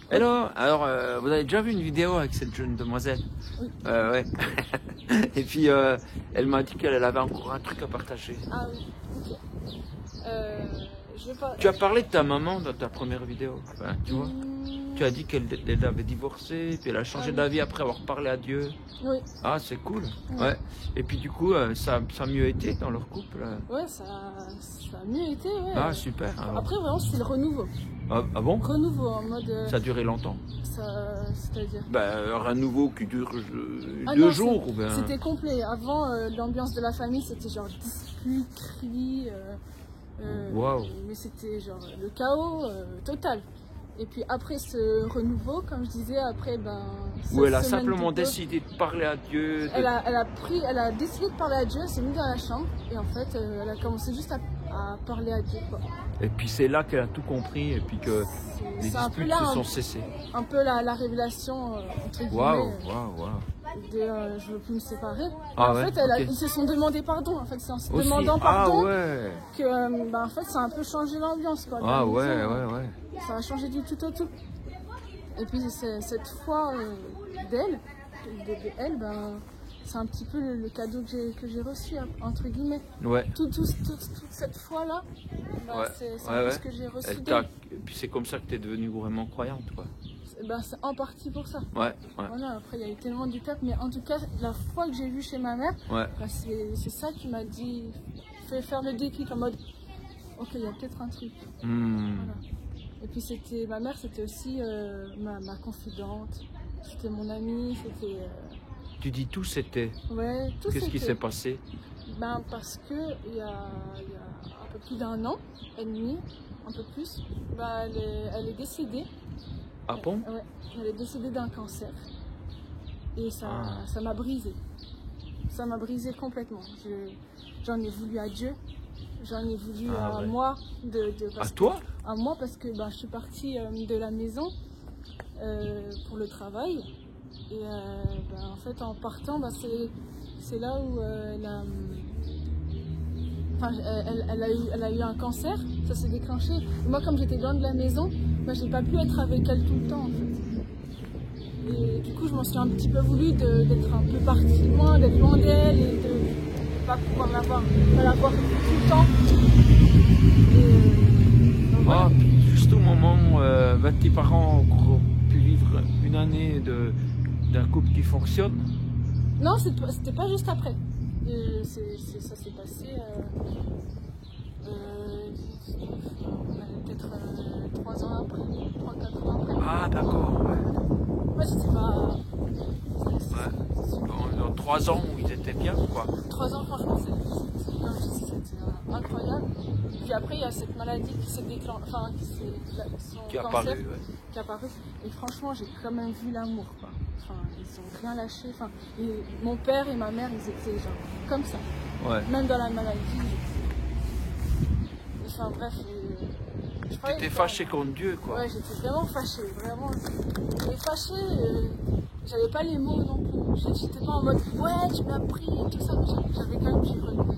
Hello, alors vous avez déjà vu une vidéo avec cette jeune demoiselle? Oui. Ouais. Et puis elle m'a dit qu'elle avait encore un truc à partager. Ah oui, ok. Je vais pas... Tu as parlé de ta maman dans ta première vidéo, enfin, tu vois. Tu as dit qu'elle avait divorcé, puis elle a changé d'avis après avoir parlé à Dieu. Oui. Ah, c'est cool. Oui. Ouais. Et puis du coup, ça a mieux été dans leur couple. Ouais, ça a mieux été, ouais. Ah, super. Alors. Après, vraiment, c'est le renouveau. Ah bon? Renouveau en mode... Ça a duré longtemps? C'est-à-dire? Un renouveau qui dure 2 non, jours ou bien... C'était complet. Avant, l'ambiance de la famille, c'était genre dispute, cris... Waouh. Mais c'était genre le chaos total. Et puis après ce renouveau, comme je disais, après où elle a simplement décidé de parler à Dieu. Elle a décidé de parler à Dieu, elle s'est mise dans la chambre et en fait elle a commencé juste à parler à Dieu, quoi. Et puis c'est là qu'elle a tout compris et puis que les disputes se sont cessées. Un peu la révélation entre guillemets. Waouh. Je veux plus me séparer. Ah, en fait, ils se sont demandé pardon. En fait, c'est en se demandant pardon que en fait, ça a un peu changé l'ambiance, quoi. Ouais. Ça a changé du tout au tout. Et puis cette foi d'elle, c'est un petit peu le cadeau que j'ai reçu, entre guillemets. Ouais. Toute cette foi-là, c'est un peu ce que j'ai reçu d'elle. Et puis c'est comme ça que tu es devenue vraiment croyante, quoi. C'est en partie pour ça. Ouais. Voilà, après, il y a eu tellement du peuple, mais en tout cas, la foi que j'ai vue chez ma mère, c'est ça qui m'a dit, fait faire le déclic en mode, ok, il y a peut-être un truc. Voilà. Et puis ma mère, c'était aussi ma confidente, c'était mon amie, c'était... Tu dis tout c'était? Ouais, tout c'était. Qu'est-ce qui s'est passé? Parce que il y a un peu plus d'1 an et demi, un peu plus, elle est décédée. Ah bon? Ouais, elle est décédée d'un cancer. Et ça m'a brisée. Ça m'a brisée complètement. J'en ai voulu à Dieu. J'en ai voulu à moi. À toi? À moi parce que je suis partie de la maison pour le travail. Et en fait en partant, c'est là où elle a eu un cancer. Ça s'est déclenché. Et moi comme j'étais loin de la maison, j'ai pas pu être avec elle tout le temps en fait. Et du coup je m'en suis un petit peu voulu d'être un peu partie loin, d'être loin d'elle et de pas pouvoir la voir tout le temps. Et, voilà. Puis juste au moment où tes parents ont pu vivre une année d'un couple qui fonctionne? Non, c'était pas juste après. Ça s'est passé peut-être 3 ans après, 3-4 ans après. Ah d'accord, Ouais, c'était pas... Dans 3 ans où ils étaient bien, quoi. 3 ans, franchement, c'était incroyable. Puis après, il y a cette maladie qui s'est déclenchée, qui est apparue. Qui est apparue. Et franchement, j'ai quand même vu l'amour, quoi. Enfin, ils ont rien lâché. Enfin, mon père et ma mère, ils étaient genre comme ça. Ouais. Même dans la maladie. Enfin bref. Tu étais fâché contre Dieu, quoi. Ouais, j'étais vraiment fâchée, vraiment. Mais fâchée, j'avais pas les mots non plus. J'étais pas en mode ouais, tu m'as pris et tout ça, mais j'avais quand même du regret.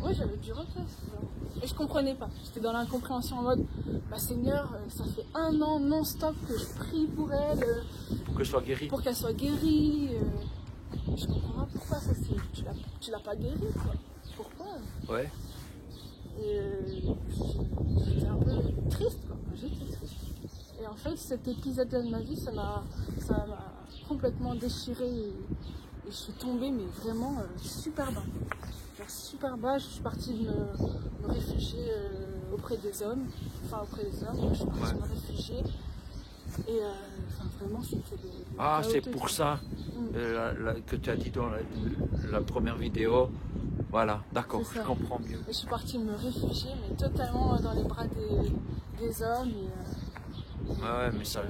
Ouais, j'avais du regret. Et je comprenais pas. J'étais dans l'incompréhension en mode Seigneur, ça fait 1 an non-stop que je prie pour elle. Pour qu'elle soit guérie. Pour qu'elle soit guérie. Je comprends pas pourquoi ça c'est. Tu l'as pas guérie, quoi. Pourquoi? Ouais. Et j'étais un peu triste, quoi. J'étais triste. Et en fait, cet épisode-là de ma vie, ça m'a complètement déchirée. Et je suis tombée, mais vraiment super bas. Genre super bas, je suis partie me réfugier auprès des hommes. Enfin, auprès des hommes, je suis partie me réfugier. Et vraiment, c'était c'est pour ça que tu as dit dans la première vidéo. Voilà, d'accord, je comprends mieux. Et je suis partie me réfugier, mais totalement dans les bras des hommes. Ouais, mais ça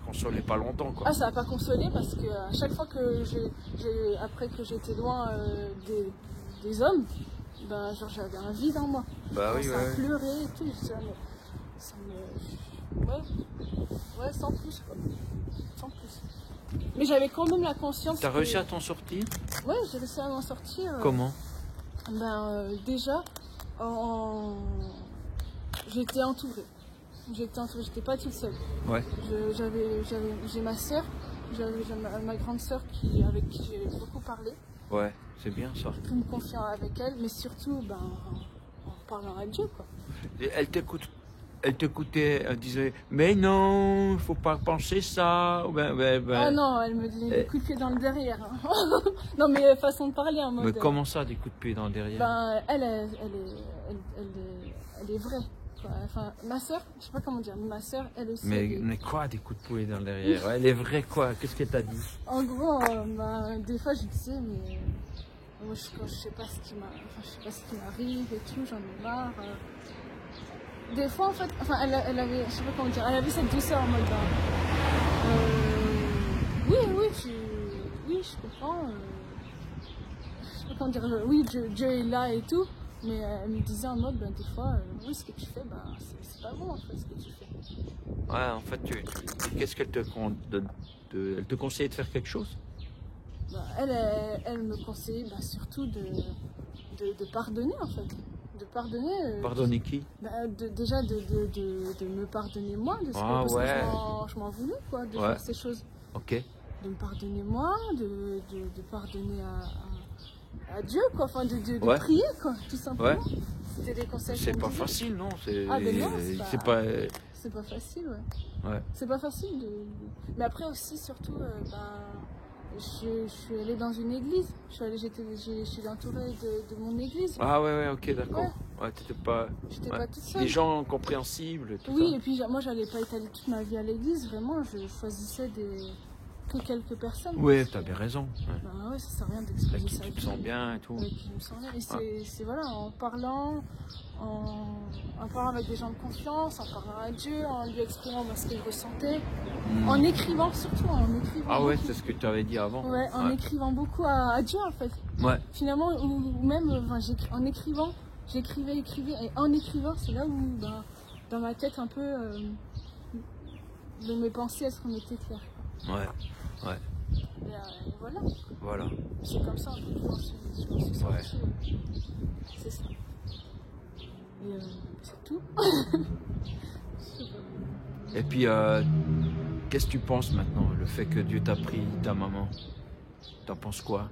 consolait pas longtemps, quoi. Ah, ça n'a pas consolé parce que à chaque fois que après que j'étais loin des hommes, genre j'avais un vide en moi. Ça pleurait et tout. Ouais, sans plus, quoi. Sans plus. Mais j'avais quand même la conscience. T'as réussi à t'en sortir? Ouais, j'ai réussi à m'en sortir. Comment? Déjà, j'étais entourée. J'étais pas toute seule. Ouais. J'ai ma soeur, j'ai ma grande soeur avec qui j'ai beaucoup parlé. Ouais, c'est bien ça. J'ai pris me confier avec elle, mais surtout en parlant à Dieu, quoi. Et elle t'écoutait, elle disait, mais non, il faut pas penser ça. Ah non, elle me dit des coups de pied dans le derrière. Hein. Non, mais façon de parler en mode. Mais comment ça, des coups de pied dans le derrière? Elle est vraie. Quoi. Enfin, ma soeur, je sais pas comment dire, ma soeur, elle aussi. Mais quoi, des coups de pied dans le derrière? Elle est vraie quoi? Qu'est-ce qu'elle t'a dit? En gros, des fois, je disais, mais moi, je sais pas ce qui m'arrive et tout, j'en ai marre. Des fois, en fait, enfin, elle avait, je sais pas comment dire, elle avait cette douceur en mode, oui, je comprends. Je sais pas comment dire, oui, Dieu est là et tout, mais elle me disait en mode, des fois, oui, ce que tu fais, c'est pas bon, en fait, ce que tu fais. Ouais, en fait, qu'est-ce qu'elle te elle te conseillait de faire quelque chose? Elle me conseillait surtout de pardonner, en fait. De pardonner. Pardonner qui? Déjà de me pardonner moi, de ce parce que je m'en voulais, quoi, de faire ces choses. Ok. De me pardonner moi, de pardonner à Dieu, quoi, enfin de prier, quoi, tout simplement. Ouais. C'était des conseils. C'est pas facile, non? Ah ben non, c'est pas... C'est pas facile, ouais. C'est pas facile Mais après aussi, surtout, je suis allée dans une église. Je suis entourée de mon église. Ah ouais, ok, d'accord. Ouais, t'étais pas... J'étais pas toute seule. Des gens compréhensibles, tout ça. Oui, et puis moi, j'allais pas être allée toute ma vie à l'église. Vraiment, je choisissais que quelques personnes. Oui, t'as bien raison. Ouais, ça sert à rien d'exposer sa vie. Tu te sens bien et tout. Qui me sent bien. Et c'est voilà, en parlant avec des gens de confiance, en parlant à Dieu, en lui exprimant ce qu'il ressentait, en écrivant surtout, Ah ouais, c'est ce que tu avais dit avant. Ouais, en écrivant beaucoup à Dieu en fait. Ouais. Finalement, ou même en écrivant, j'écrivais, et en écrivant, c'est là où dans ma tête un peu mes pensées elles se remettaient claires. Ouais. Et voilà. C'est comme ça un peu que je m'en suis sortie. C'est ça. Et c'est tout. Et puis, qu'est-ce que tu penses maintenant, le fait que Dieu t'a pris ta maman? T'en penses quoi?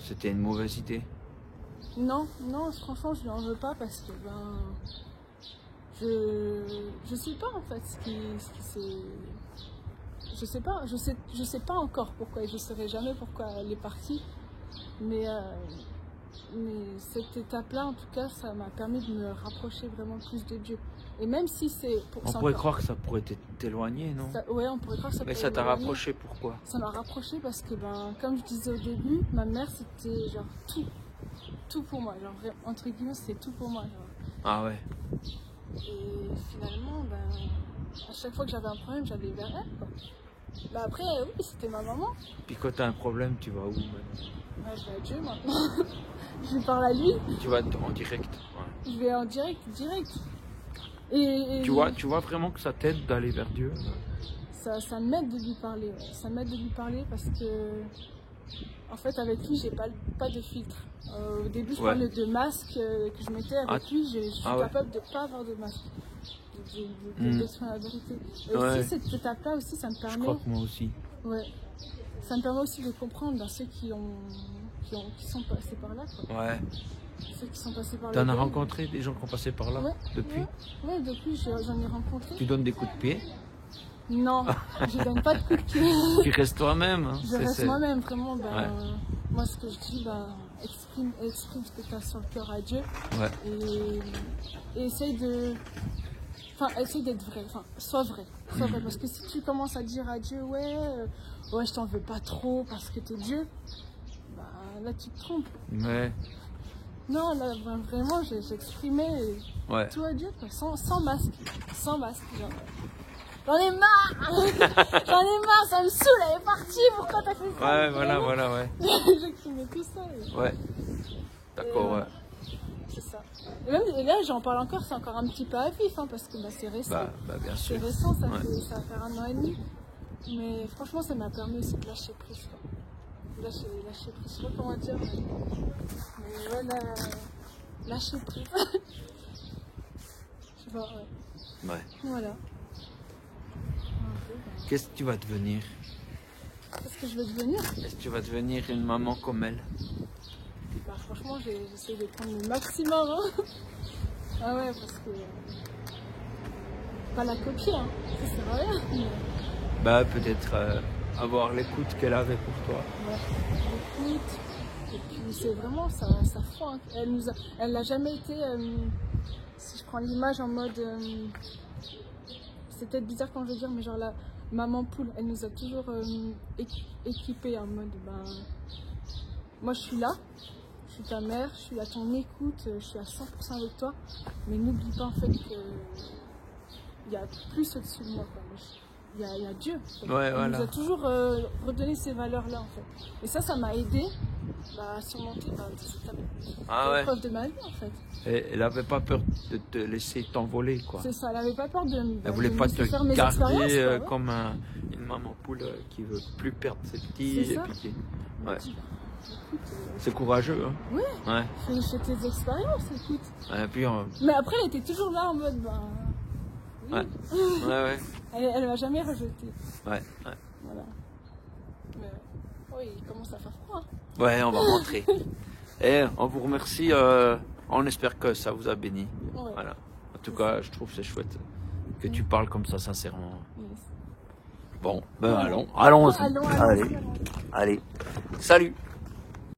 C'était une mauvaise idée? Non, franchement, je lui en veux pas parce que je sais pas en fait ce qui s'est. Je sais pas encore pourquoi et je saurais jamais pourquoi elle est partie. Mais cette étape-là, en tout cas, ça m'a permis de me rapprocher vraiment plus de Dieu. Et même si c'est... On pourrait croire que ça pourrait t'éloigner, non? Ouais, on pourrait croire que ça pourrait Mais ça t'a rapproché, pourquoi? Ça m'a rapproché parce que, comme je disais au début, ma mère, c'était genre tout pour moi. Genre, entre guillemets, c'était tout pour moi. Genre. Ah ouais. Et finalement, à chaque fois que j'avais un problème, j'allais vers elle, quoi. Après, oui, c'était ma maman. Puis quand t'as un problème, tu vas où maintenant? Je vais à Dieu maintenant. Je lui parle à lui. Tu vas en direct. Je vais en direct. Et tu vois vraiment que ça t'aide d'aller vers Dieu? Ça m'aide de lui parler. Ouais. Ça m'aide de lui parler parce que, en fait, avec lui, j'ai pas de filtre. Au début, je parlais de masque que je mettais. Avec lui, je suis capable de ne pas avoir de masque. D'exprimer la vérité. Et aussi, cette étape-là aussi, ça me permet... Je crois que moi aussi. Ouais. Ça me permet aussi de comprendre ceux qui sont passés par là. Quoi. Ouais. Ceux qui sont passés par là. T'en as rencontré des gens qui ont passé par là depuis? Ouais, depuis, j'en ai rencontré. Tu donnes des coups de pied? Non, je donne pas de coups de pied. Tu restes toi-même. Hein. Je reste moi-même, vraiment. Moi, ce que je dis, exprime ce que tu as sur le cœur à Dieu. Ouais. Et essaye d'être vrai, sois vrai. Parce que si tu commences à dire à Dieu, je t'en veux pas trop parce que t'es Dieu, là tu te trompes. Ouais. Non, là vraiment j'exprimais tout à Dieu, quoi, sans masque. Genre. J'en ai marre, ça me saoule, elle est partie, pourquoi t'as fait ça? Ouais, voilà. J'exprimais tout ça. Ouais. D'accord, ouais. C'est ça. Et là, j'en parle encore, c'est encore un petit peu à vif, parce que c'est récent. Bien sûr. C'est récent, ça va faire 1 an et demi. Mais franchement, ça m'a permis aussi de lâcher prise. Lâcher prise, je sais pas comment dire. Mais lâcher prise. Je sais pas, ouais. Ouais. Voilà. Qu'est-ce que tu vas devenir? Qu'est-ce que je vais devenir? Est-ce que tu vas devenir une maman comme elle? Bah, franchement, j'essaie de prendre le maximum. Hein. Ah ouais, parce que... Pas la copier, hein. Ça sert à rien. Mais... Bah, peut-être avoir l'écoute qu'elle avait pour toi. Ouais, l'écoute. Et puis, c'est vraiment ça froid. Hein. Elle n'a jamais été... si je prends l'image en mode... c'est peut-être bizarre quand je veux dire, mais genre la maman poule, elle nous a toujours équipés en mode... Ben, moi, je suis là. Je suis ta mère, je suis à ton écoute, je suis à 100% avec toi, mais n'oublie pas en fait qu'il y a plus au-dessus de moi. Il y a Dieu. Ouais, il nous a toujours redonné ces valeurs-là en fait. Et ça m'a aidé à surmonter cette épreuve de ma vie en fait. Et elle n'avait pas peur de te laisser t'envoler quoi. C'est ça, elle n'avait pas peur de elle voulait pas te faire mes garder comme une maman poule qui veut plus perdre ses petits. C'est ça. Ouais. C'est courageux, hein? Oui. Ouais. Fais tes expériences, écoute. Et puis, mais après, elle était toujours là en mode, ben... Oui. Ouais. Ouais. Elle m'a jamais rejeté. Ouais. Voilà. Mais oui, il commence à faire froid. Ouais, on va rentrer. Et on vous remercie. On espère que ça vous a béni. Ouais. Voilà. En tout cas, je trouve que c'est chouette que tu parles comme ça sincèrement. Yes. Bon, ben allons-y. Allez. Salut.